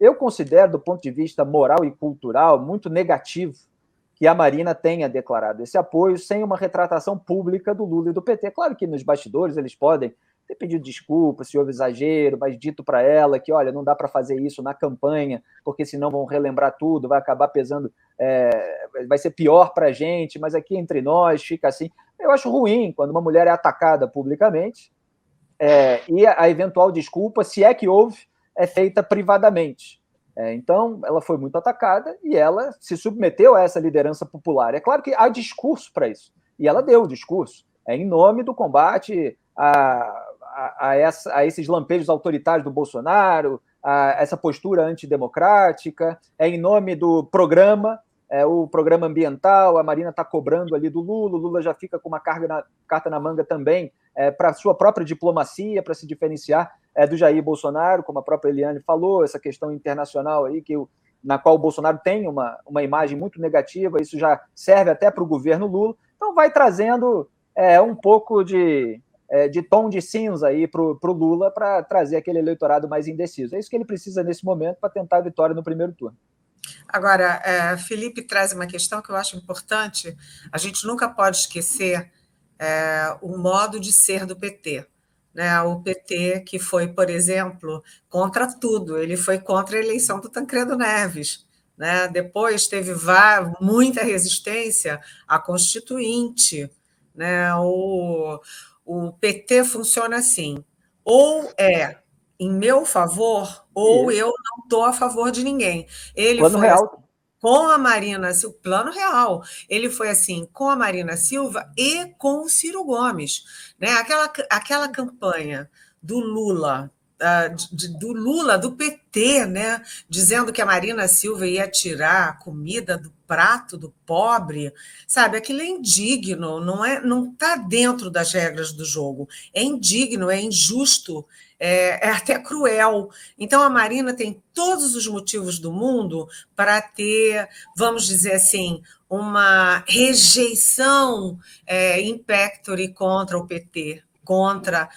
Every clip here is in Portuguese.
Eu considero, do ponto de vista moral e cultural, muito negativo que a Marina tenha declarado esse apoio sem uma retratação pública do Lula e do PT. Claro que nos bastidores eles podem ter pedido desculpa se houve exagero, mas dito para ela que, olha, não dá para fazer isso na campanha, porque senão vão relembrar tudo, vai acabar pesando, vai ser pior para a gente, mas aqui entre nós fica assim. Eu acho ruim quando uma mulher é atacada publicamente, e a eventual desculpa, se é que houve, é feita privadamente. Então, ela foi muito atacada e ela se submeteu a essa liderança popular. É claro que há discurso para isso, e ela deu o discurso em nome do combate a esses lampejos autoritários do Bolsonaro, a essa postura antidemocrática, em nome do programa, o programa ambiental. A Marina está cobrando ali do Lula, o Lula já fica com uma carta na manga também, para a sua própria diplomacia, para se diferenciar do Jair Bolsonaro, como a própria Eliane falou, essa questão internacional aí, na qual o Bolsonaro tem uma imagem muito negativa, isso já serve até para o governo Lula. Então vai trazendo um pouco de tom de cinza aí para o Lula, para trazer aquele eleitorado mais indeciso. É isso que ele precisa nesse momento para tentar a vitória no primeiro turno. Agora, Felipe traz uma questão que eu acho importante. A gente nunca pode esquecer o modo de ser do PT. Né? O PT que foi, por exemplo, contra tudo. Ele foi contra a eleição do Tancredo Neves. Né? Depois teve muita resistência à Constituinte. Né? O PT funciona assim: ou é em meu favor, ou eu não estou a favor de ninguém. Ele Plano foi real. Assim, com a Marina Silva, plano real. Ele foi assim com a Marina Silva e com o Ciro Gomes. Né? Aquela campanha do Lula, do PT, né? Dizendo que a Marina Silva ia tirar a comida do prato do pobre, sabe? Aquilo é indigno, não está dentro das regras do jogo. É indigno, é injusto, é até cruel. Então, a Marina tem todos os motivos do mundo para ter, vamos dizer assim, uma rejeição in pectore contra o PT, contra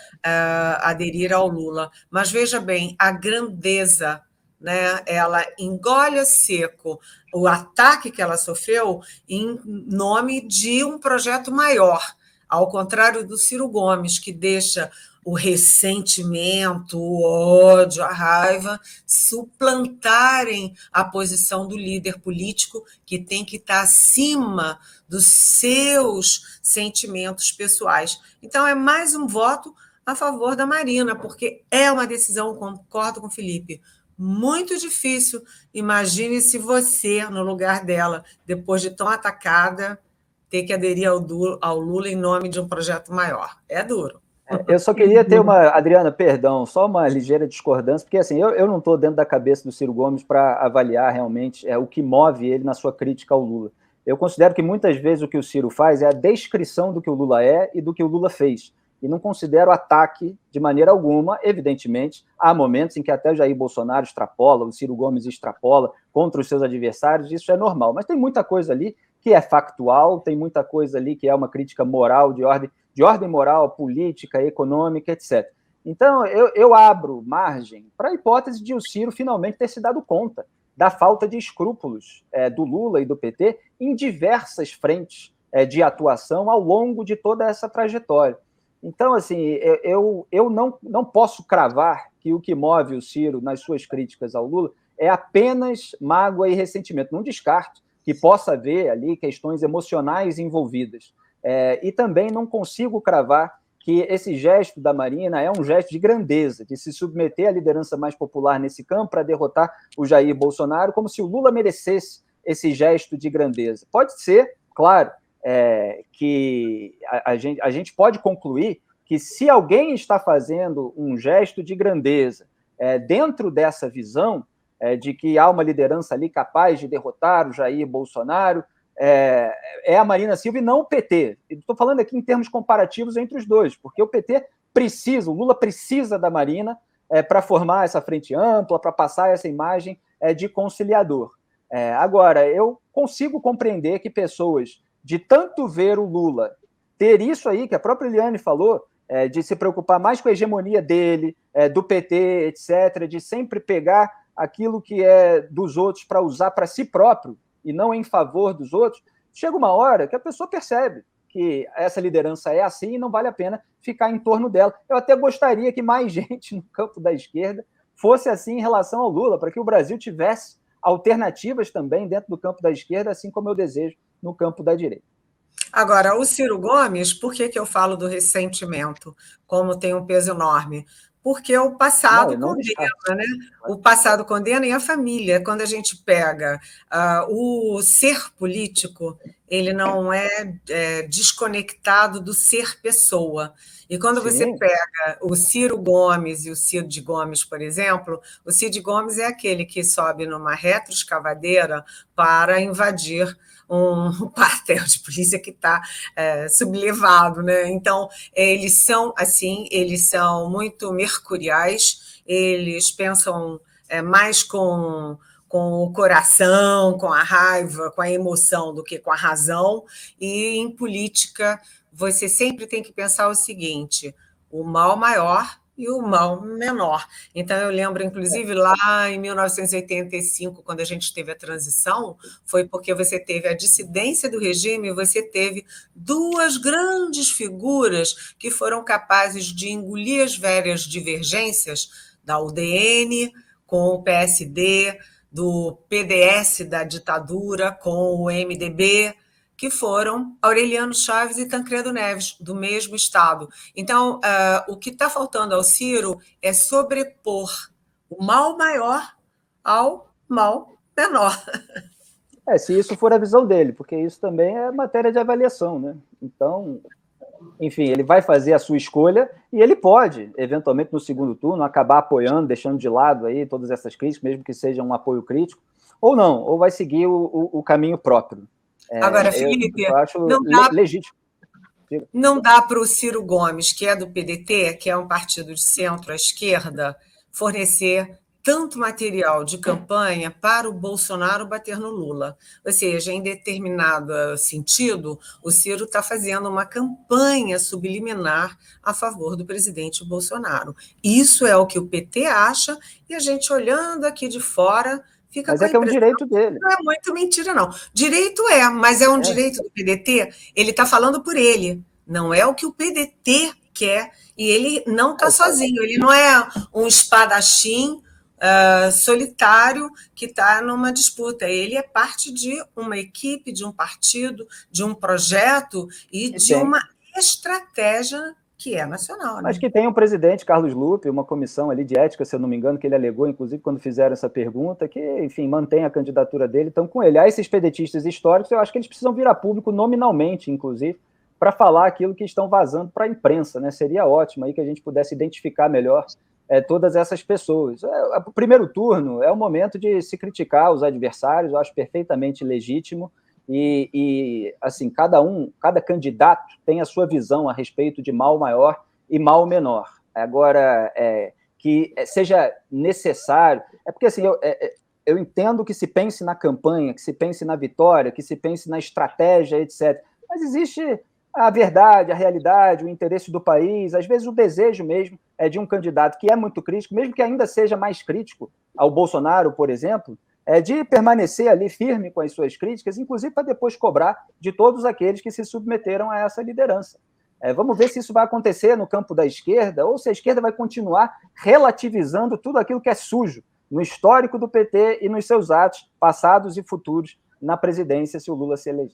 aderir ao Lula. Mas, veja bem, a grandeza, né, ela engole a seco o ataque que ela sofreu em nome de um projeto maior, ao contrário do Ciro Gomes, que deixa o ressentimento, o ódio, a raiva suplantarem a posição do líder político, que tem que estar acima dos seus sentimentos pessoais. Então, é mais um voto a favor da Marina, porque é uma decisão, concordo com o Felipe, muito difícil. Imagine se você, no lugar dela, depois de tão atacada, ter que aderir ao Lula em nome de um projeto maior. É duro. Eu só queria ter Adriana, perdão, só uma ligeira discordância, porque assim, eu não estou dentro da cabeça do Ciro Gomes para avaliar realmente o que move ele na sua crítica ao Lula. Eu considero que muitas vezes o que o Ciro faz é a descrição do que o Lula é e do que o Lula fez. E não considero ataque de maneira alguma. Evidentemente, há momentos em que até o Jair Bolsonaro extrapola, o Ciro Gomes extrapola contra os seus adversários, isso é normal. Mas tem muita coisa ali que é factual, tem muita coisa ali que é uma crítica moral, de ordem moral, política, econômica, etc. Então, eu abro margem para a hipótese de o Ciro finalmente ter se dado conta da falta de escrúpulos do Lula e do PT em diversas frentes de atuação ao longo de toda essa trajetória. Então, assim, eu não posso cravar que o que move o Ciro nas suas críticas ao Lula é apenas mágoa e ressentimento. Não descarto que possa haver ali questões emocionais envolvidas. E também não consigo cravar que esse gesto da Marina é um gesto de grandeza, de se submeter à liderança mais popular nesse campo para derrotar o Jair Bolsonaro, como se o Lula merecesse esse gesto de grandeza. Pode ser, claro, que a gente pode concluir que se alguém está fazendo um gesto de grandeza dentro dessa visão de que há uma liderança ali capaz de derrotar o Jair Bolsonaro, é a Marina Silva e não o PT. Estou falando aqui em termos comparativos entre os dois, porque o PT precisa, o Lula precisa da Marina para formar essa frente ampla, para passar essa imagem de conciliador. Agora, eu consigo compreender que pessoas de tanto ver o Lula ter isso aí, que a própria Eliane falou, de se preocupar mais com a hegemonia dele, do PT, etc., de sempre pegar aquilo que é dos outros para usar para si próprio e não em favor dos outros, chega uma hora que a pessoa percebe que essa liderança é assim e não vale a pena ficar em torno dela. Eu até gostaria que mais gente no campo da esquerda fosse assim em relação ao Lula, para que o Brasil tivesse alternativas também dentro do campo da esquerda, assim como eu desejo no campo da direita. Agora, o Ciro Gomes, por que eu falo do ressentimento, como tem um peso enorme? Porque o passado condena, né? O passado condena e a família. Quando a gente pega o ser político, ele não é desconectado do ser pessoa. E quando você pega o Ciro Gomes e o Cid Gomes, por exemplo, o Cid Gomes é aquele que sobe numa retroescavadeira para invadir um quartel de polícia que está sublevado, né? Então, eles são assim, eles são muito mercuriais, eles pensam mais com o coração, com a raiva, com a emoção, do que com a razão. E em política, você sempre tem que pensar o seguinte: o mal maior e o mal menor. Então, eu lembro, inclusive, lá em 1985, quando a gente teve a transição, foi porque você teve a dissidência do regime, você teve duas grandes figuras que foram capazes de engolir as velhas divergências da UDN com o PSD, do PDS da ditadura com o MDB, que foram Aureliano Chaves e Tancredo Neves, do mesmo estado. Então, o que está faltando ao Ciro é sobrepor o mal maior ao mal menor. Se isso for a visão dele, porque isso também é matéria de avaliação, né? Então, enfim, ele vai fazer a sua escolha e ele pode, eventualmente, no segundo turno, acabar apoiando, deixando de lado aí todas essas críticas, mesmo que seja um apoio crítico, ou não, ou vai seguir o caminho próprio. Agora, Felipe, eu acho legítimo. Não dá para o Ciro Gomes, que é do PDT, que é um partido de centro à esquerda, fornecer tanto material de campanha para o Bolsonaro bater no Lula. Ou seja, em determinado sentido, o Ciro está fazendo uma campanha subliminar a favor do presidente Bolsonaro. Isso é o que o PT acha, e a gente, olhando aqui de fora, fica mas com a que é um direito dele. Não é muito mentira, não. Direito mas é um direito do PDT? Ele está falando por ele. Não é o que o PDT quer, e ele não está sozinho. Ele não é um espadachim solitário que está numa disputa. Ele é parte de uma equipe, de um partido, de um projeto e de uma estratégia que é nacional. Mas que tem um presidente, Carlos Lupe, uma comissão ali de ética, se eu não me engano, que ele alegou, inclusive, quando fizeram essa pergunta, que, enfim, mantém a candidatura dele. Então, com ele, esses pedetistas históricos, eu acho que eles precisam vir a público nominalmente, inclusive, para falar aquilo que estão vazando para a imprensa, né? Seria ótimo aí que a gente pudesse identificar melhor todas essas pessoas. O primeiro turno é o momento de se criticar os adversários, eu acho perfeitamente legítimo, e assim, cada candidato tem a sua visão a respeito de mal maior e mal menor. Agora, que seja necessário, porque assim, eu entendo que se pense na campanha, que se pense na vitória, que se pense na estratégia, etc. Mas existe a verdade, a realidade, o interesse do país, às vezes o desejo mesmo de um candidato que é muito crítico, mesmo que ainda seja mais crítico ao Bolsonaro, por exemplo, de permanecer ali firme com as suas críticas, inclusive para depois cobrar de todos aqueles que se submeteram a essa liderança. Vamos ver se isso vai acontecer no campo da esquerda, ou se a esquerda vai continuar relativizando tudo aquilo que é sujo no histórico do PT e nos seus atos passados e futuros na presidência, se o Lula se eleger.